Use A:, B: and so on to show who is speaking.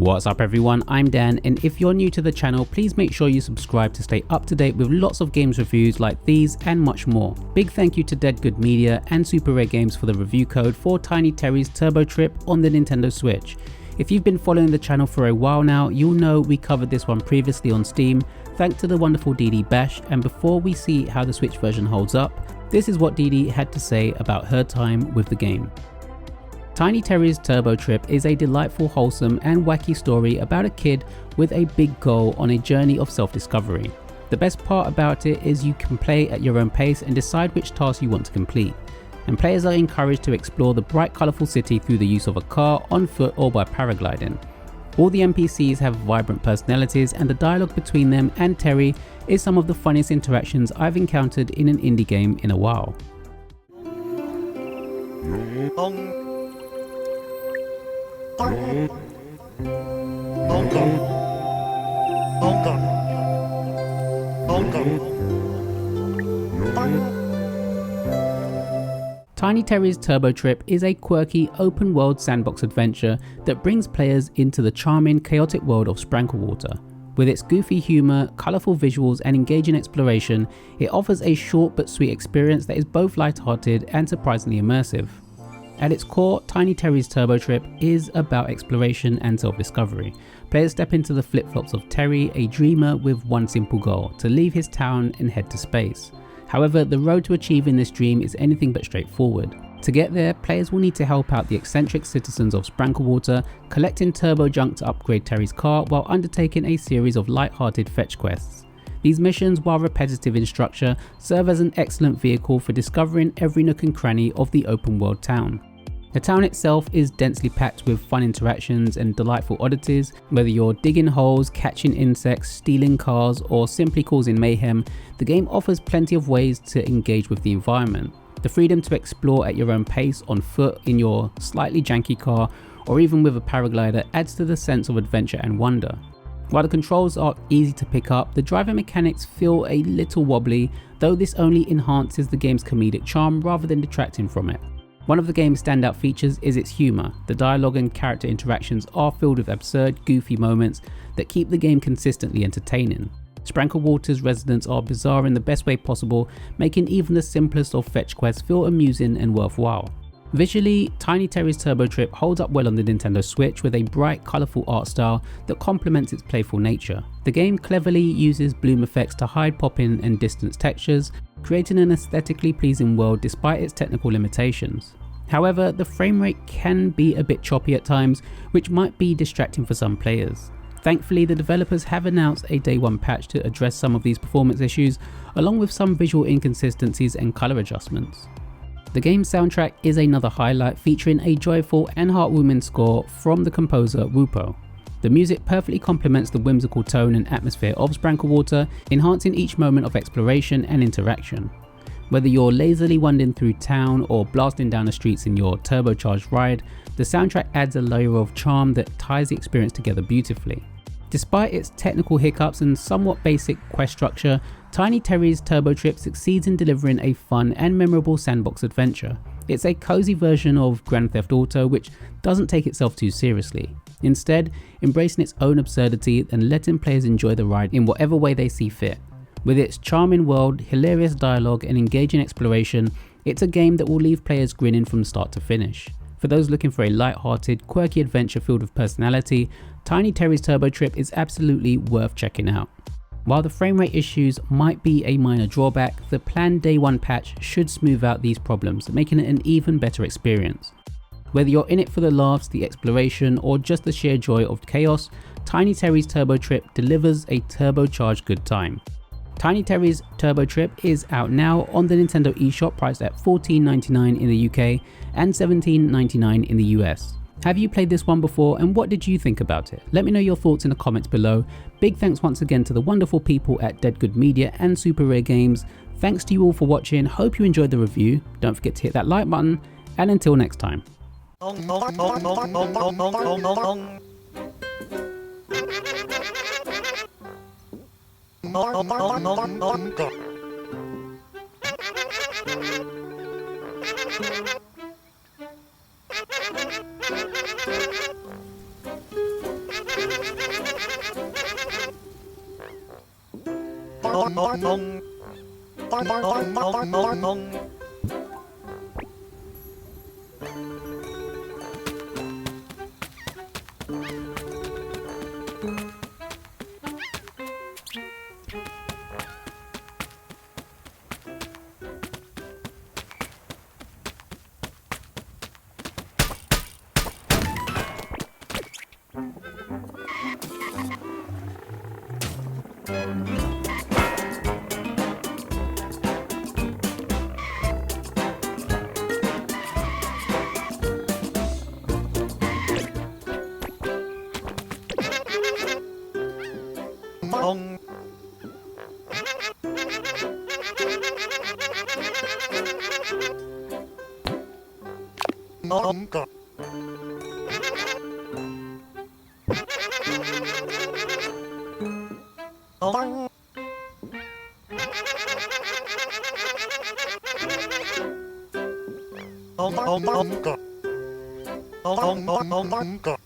A: What's up everyone, I'm Dan, and if you're new to the channel, please make sure you subscribe to stay up to date with lots of games reviews like these and much more. Big thank you to Dead Good Media and Super Rare Games for the review code for Tiny Terry's Turbo Trip on the Nintendo Switch. If you've been following the channel for a while now, you'll know we covered this one previously on Steam thanks to the wonderful DD Bash, and before we see how the Switch version holds up, this is what DD had to say about her time with the game. Tiny Terry's Turbo Trip is a delightful, wholesome and wacky story about a kid with a big goal on a journey of self-discovery. The best part about it is you can play at your own pace and decide which tasks you want to complete, and players are encouraged to explore the bright colourful city through the use of a car, on foot or by paragliding. All the NPCs have vibrant personalities, and the dialogue between them and Terry is some of the funniest interactions I've encountered in an indie game in a while. Tiny Terry's Turbo Trip is a quirky open-world sandbox adventure that brings players into the charming, chaotic world of Spranklewater. With its goofy humour, colourful visuals and engaging exploration, it offers a short but sweet experience that is both light-hearted and surprisingly immersive. At its core, Tiny Terry's Turbo Trip is about exploration and self-discovery. Players step into the flip-flops of Terry, a dreamer with one simple goal: to leave his town and head to space. However, the road to achieving this dream is anything but straightforward. To get there, players will need to help out the eccentric citizens of Spranklewater, collecting turbo junk to upgrade Terry's car while undertaking a series of light-hearted fetch quests. These missions, while repetitive in structure, serve as an excellent vehicle for discovering every nook and cranny of the open world town. The town itself is densely packed with fun interactions and delightful oddities. Whether you're digging holes, catching insects, stealing cars, or simply causing mayhem, the game offers plenty of ways to engage with the environment. The freedom to explore at your own pace, on foot, in your slightly janky car, or even with a paraglider adds to the sense of adventure and wonder. While the controls are easy to pick up, the driving mechanics feel a little wobbly, though this only enhances the game's comedic charm rather than detracting from it. One of the game's standout features is its humour. The dialogue and character interactions are filled with absurd, goofy moments that keep the game consistently entertaining. Spranklewater's residents are bizarre in the best way possible, making even the simplest of fetch quests feel amusing and worthwhile. Visually, Tiny Terry's Turbo Trip holds up well on the Nintendo Switch with a bright, colourful art style that complements its playful nature. The game cleverly uses bloom effects to hide pop-in and distance textures, creating an aesthetically pleasing world despite its technical limitations. However, the frame rate can be a bit choppy at times, which might be distracting for some players. Thankfully, the developers have announced a day one patch to address some of these performance issues, along with some visual inconsistencies and colour adjustments. The game's soundtrack is another highlight, featuring a joyful and heartwarming score from the composer Wupo. The music perfectly complements the whimsical tone and atmosphere of Spranklewater, enhancing each moment of exploration and interaction. Whether you're lazily wandering through town or blasting down the streets in your turbocharged ride, the soundtrack adds a layer of charm that ties the experience together beautifully. Despite its technical hiccups and somewhat basic quest structure, Tiny Terry's Turbo Trip succeeds in delivering a fun and memorable sandbox adventure. It's a cozy version of Grand Theft Auto which doesn't take itself too seriously, instead embracing its own absurdity and letting players enjoy the ride in whatever way they see fit. With its charming world, hilarious dialogue and engaging exploration, it's a game that will leave players grinning from start to finish. For those looking for a light-hearted, quirky adventure filled with personality, Tiny Terry's Turbo Trip is absolutely worth checking out. While the frame rate issues might be a minor drawback, the planned day one patch should smooth out these problems, making it an even better experience. Whether you're in it for the laughs, the exploration, or just the sheer joy of chaos, Tiny Terry's Turbo Trip delivers a turbocharged good time. Tiny Terry's Turbo Trip is out now on the Nintendo eShop, priced at $14.99 in the UK and $17.99 in the US. Have you played this one before, and what did you think about it? Let me know your thoughts in the comments below. Big thanks once again to the wonderful people at Dead Good Media and Super Rare Games. Thanks to you all for watching, hope you enjoyed the review. Don't forget to hit that like button, and until next time.
B: Onka.